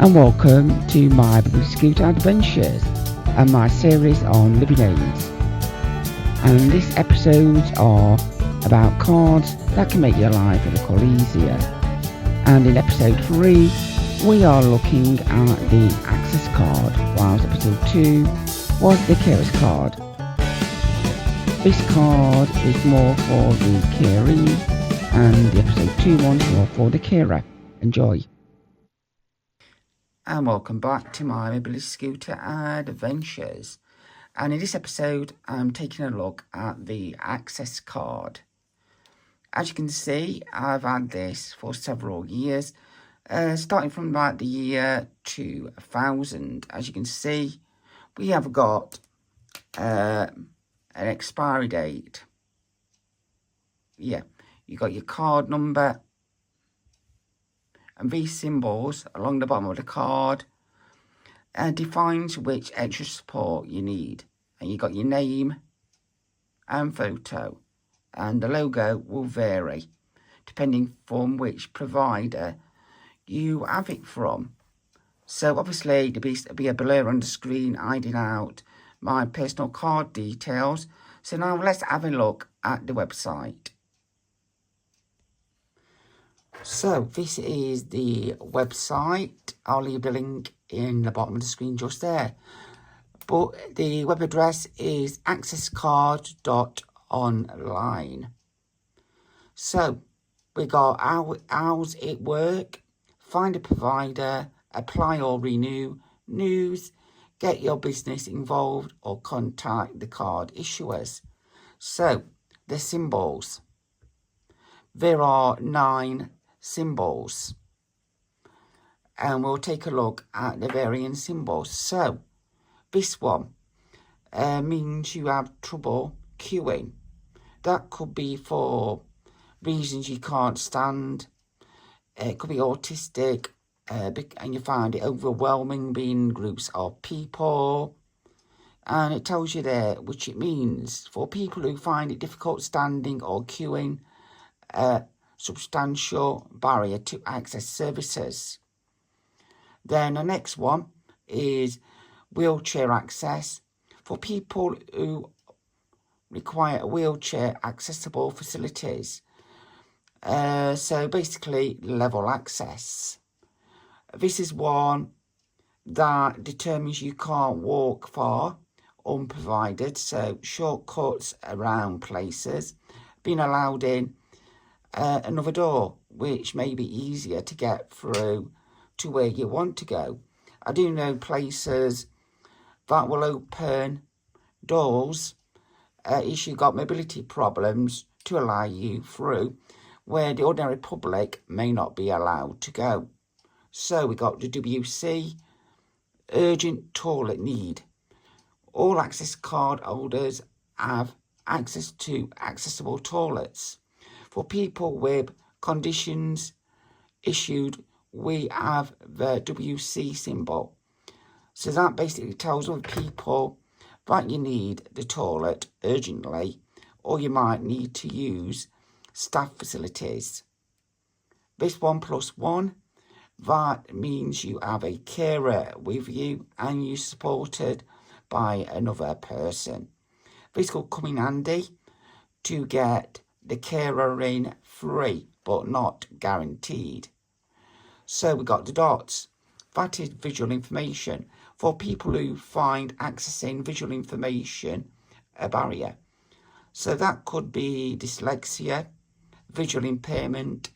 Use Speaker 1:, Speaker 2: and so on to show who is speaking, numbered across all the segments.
Speaker 1: and welcome to my Scooter Adventures and my series on living aids. And these episodes are about cards that can make your life a little easier. And in episode 3 we are looking at the access card, whilst episode 2 was the carer's card. This card is more for the caree and the episode 2 one is more for the carer. Enjoy. And welcome back to my mobility scooter adventures. And in this episode I'm taking a look at the access card. As you can see, I've had this for several years, starting from about the year 2000. As you can see, we have got an expiry date. Yeah, you got your card number, and these symbols along the bottom of the card defines which extra support you need. And you got your name and photo, and the logo will vary depending from which provider you have it from. So obviously there'll be a blur on the screen hiding out my personal card details. So now let's have a look at the website. So this is the website. I'll leave the link in the bottom of the screen just there. But the web address is accesscard.online. So we got how's it work, find a provider, apply or renew, news, get your business involved or contact the card issuers. So the symbols. There are 9 symbols, and we'll take a look at the varying symbols. So this one means you have trouble queuing. That could be for reasons you can't stand. It could be autistic, and you find it overwhelming being in groups of people. And it tells you there which it means. For people who find it difficult standing or queuing, substantial barrier to access services. Then the next one is wheelchair access. For people who require wheelchair accessible facilities. So basically level access. This is one that determines you can't walk far unprovided, so shortcuts around places, being allowed in another door, which may be easier to get through to where you want to go. I do know places that will open doors if you've got mobility problems to allow you through, where the ordinary public may not be allowed to go. So we got the WC, urgent toilet need. All access card holders have access to accessible toilets. For people with conditions issued, we have the WC symbol. So that basically tells other people that you need the toilet urgently, or you might need to use staff facilities. This 1+1, that means you have a carer with you and you're supported by another person. This will come in handy to get the carer in free, but not guaranteed. So we got the dots. That is visual information for people who find accessing visual information a barrier. So that could be dyslexia, visual impairment,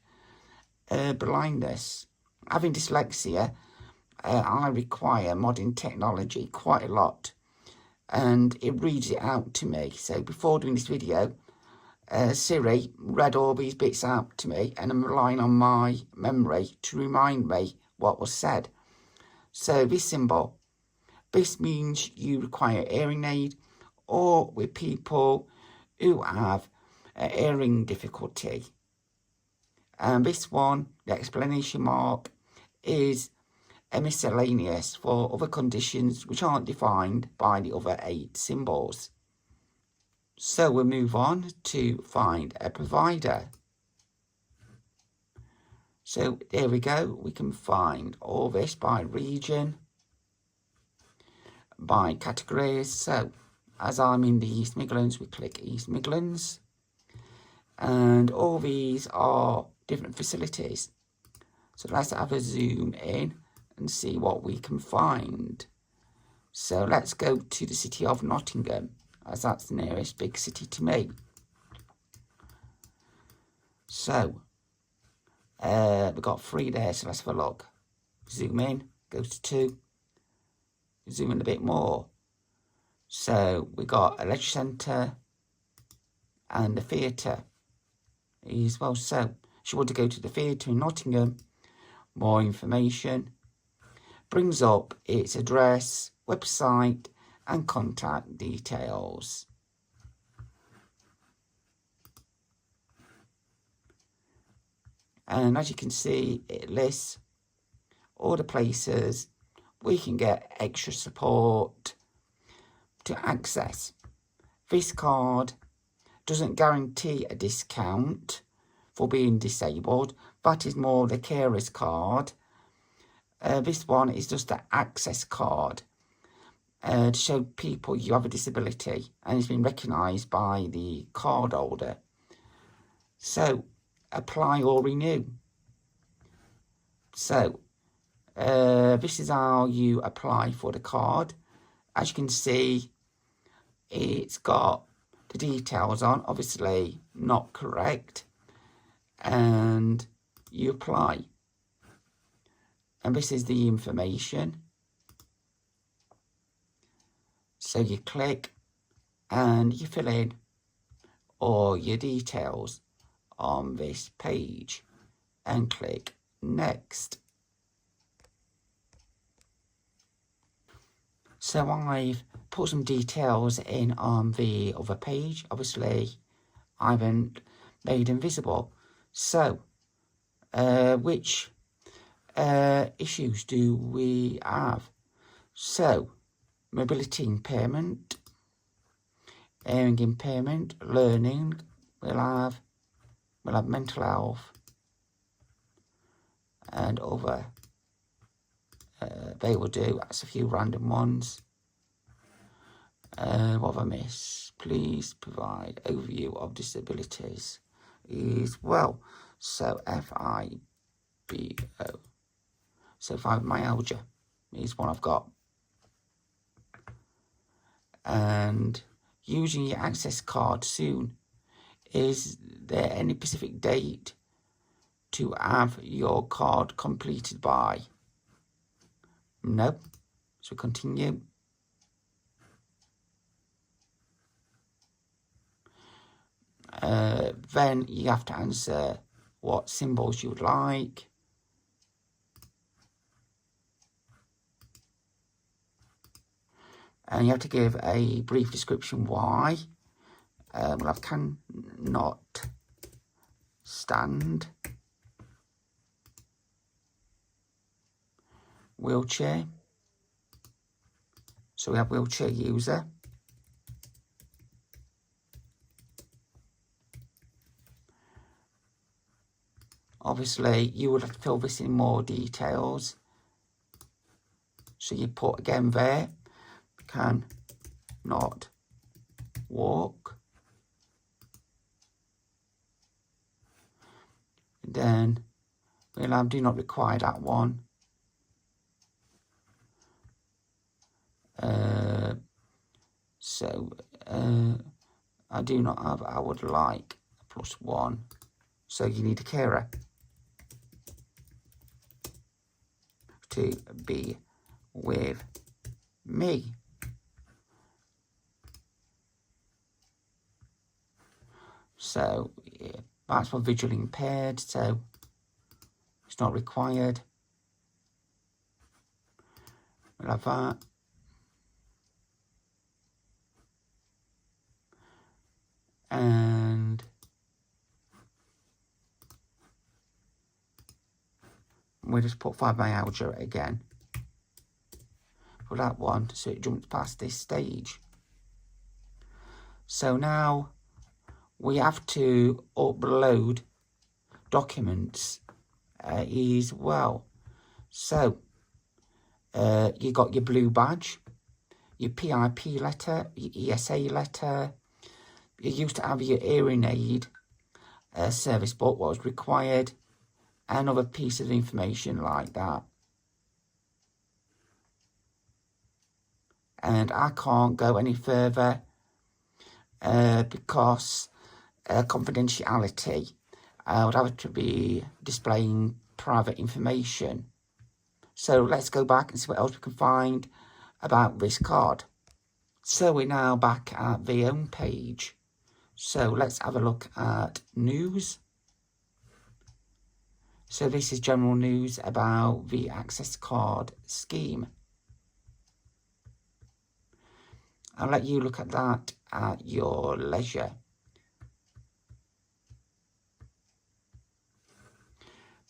Speaker 1: blindness. Having dyslexia, I require modern technology quite a lot, and it reads it out to me. So before doing this video, Siri read all these bits out to me, and I'm relying on my memory to remind me what was said. So this symbol, this means you require hearing aid, or with people who have hearing difficulty. And this one, the explanation mark, is a miscellaneous for other conditions which aren't defined by the other 8 symbols. So we'll move on to find a provider. So there we go. We can find all this by region, by categories. So as I'm in the East Midlands, we click East Midlands. And all these are different facilities. So let's have a zoom in and see what we can find. So let's go to the city of Nottingham, as that's the nearest big city to me. So we've got 3 there, so let's have a look. Zoom in, go to 2, zoom in a bit more. So we got a leisure centre and a theatre as well. So if you want to go to the theatre in Nottingham, more information brings up its address, website and contact details. And as you can see, it lists all the places we can get extra support to access. This card doesn't guarantee a discount for being disabled. That is more the carer's card. This one is just the access card to show people you have a disability, and it's been recognised by the card holder. So apply or renew. So this is how you apply for the card. As you can see, it's got the details on, obviously not correct, and you apply. And this is the information. So you click and you fill in all your details on this page and click next. So I've put some details in on the other page. Obviously I haven't made them visible. So which issues do we have? So mobility impairment, hearing impairment, learning, we'll have mental health and other. They will do. That's a few random ones. What have I missed? Please provide overview of disabilities as well. So FIBO. So fibromyalgia is one I've got. And using your access card soon. Is there any specific date to have your card completed by? No. So continue. Then you have to answer what symbols you would like. And you have to give a brief description why. We'll have cannot stand, wheelchair. So we have wheelchair user. Obviously, you would have to fill this in more details. So you put again there, can not walk. Then we'll have do not require that one. I do not have, I would like +1. So you need a carer to be with me. So yeah, that's for visually impaired, so it's not required. We'll have that. And we'll just put fibromyalgia again for that one, so it jumps past this stage. So now we have to upload documents as well. So you got your blue badge, your PIP letter, your ESA letter. You used to have your hearing aid service book, what was required, and other piece of information like that. And I can't go any further because confidentiality. I would have to be displaying private information. So let's go back and see what else we can find about this card. So we're now back at the home page. So let's have a look at news. So this is general news about the access card scheme. I'll let you look at that at your leisure.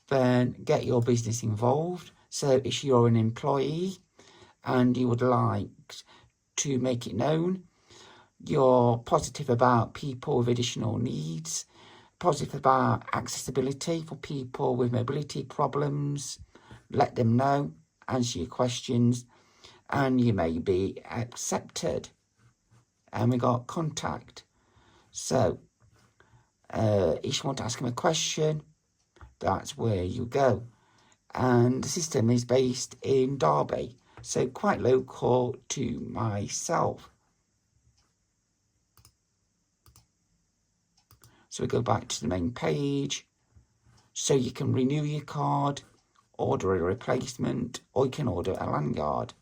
Speaker 1: Then get your business involved. So if you're an employee and you would like to make it known, you're positive about people with additional needs, positive about accessibility for people with mobility problems, let them know, answer your questions, and you may be accepted. And we got contact. So if you want to ask them a question, that's where you go. And the system is based in Derby, so quite local to myself. So we go back to the main page. So you can renew your card, order a replacement, or you can order a lanyard.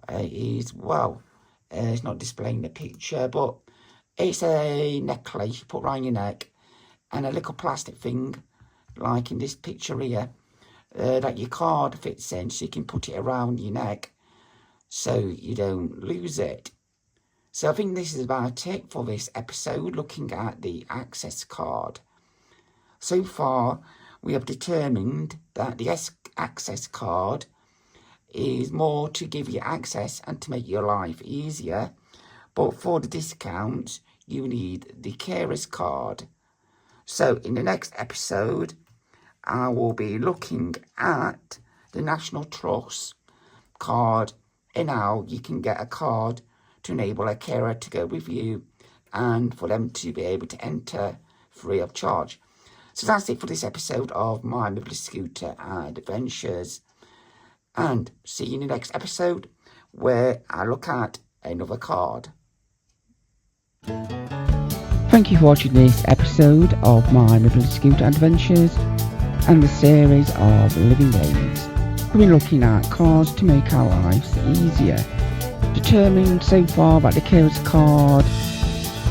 Speaker 1: As well. It's not displaying the picture, but it's a necklace you put around your neck and a little plastic thing, like in this picture here, that your card fits in, so you can put it around your neck so you don't lose it. So I think this is about it for this episode, looking at the access card. So far, we have determined that the access card is more to give you access and to make your life easier. But for the discounts, you need the carer's card. So in the next episode, I will be looking at the National Trust card and how you can get a card to enable a carer to go with you and for them to be able to enter free of charge. So that's it for this episode of My Mobility Scooter Adventures. And see you in the next episode where I look at another card. Thank you for watching this episode of My Mobility Scooter Adventures and the series of Living Lanes. We're looking at cards to make our lives easier. Determined so far that the carer's card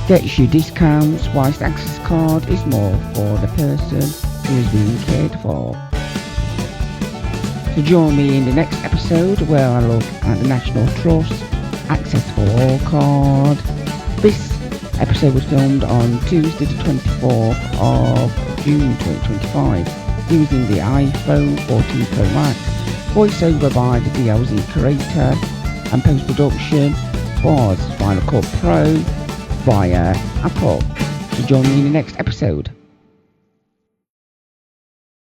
Speaker 1: gets you discounts, whilst the access card is more for the person who is being cared for. So join me in the next episode where I look at the National Trust Access for All card. This episode was filmed on Tuesday the 24th of June 2025 using the iPhone 14 Pro Max, voiceover by the DLC creator, and post-production was Final Cut Pro via Apple. So join me in the next episode.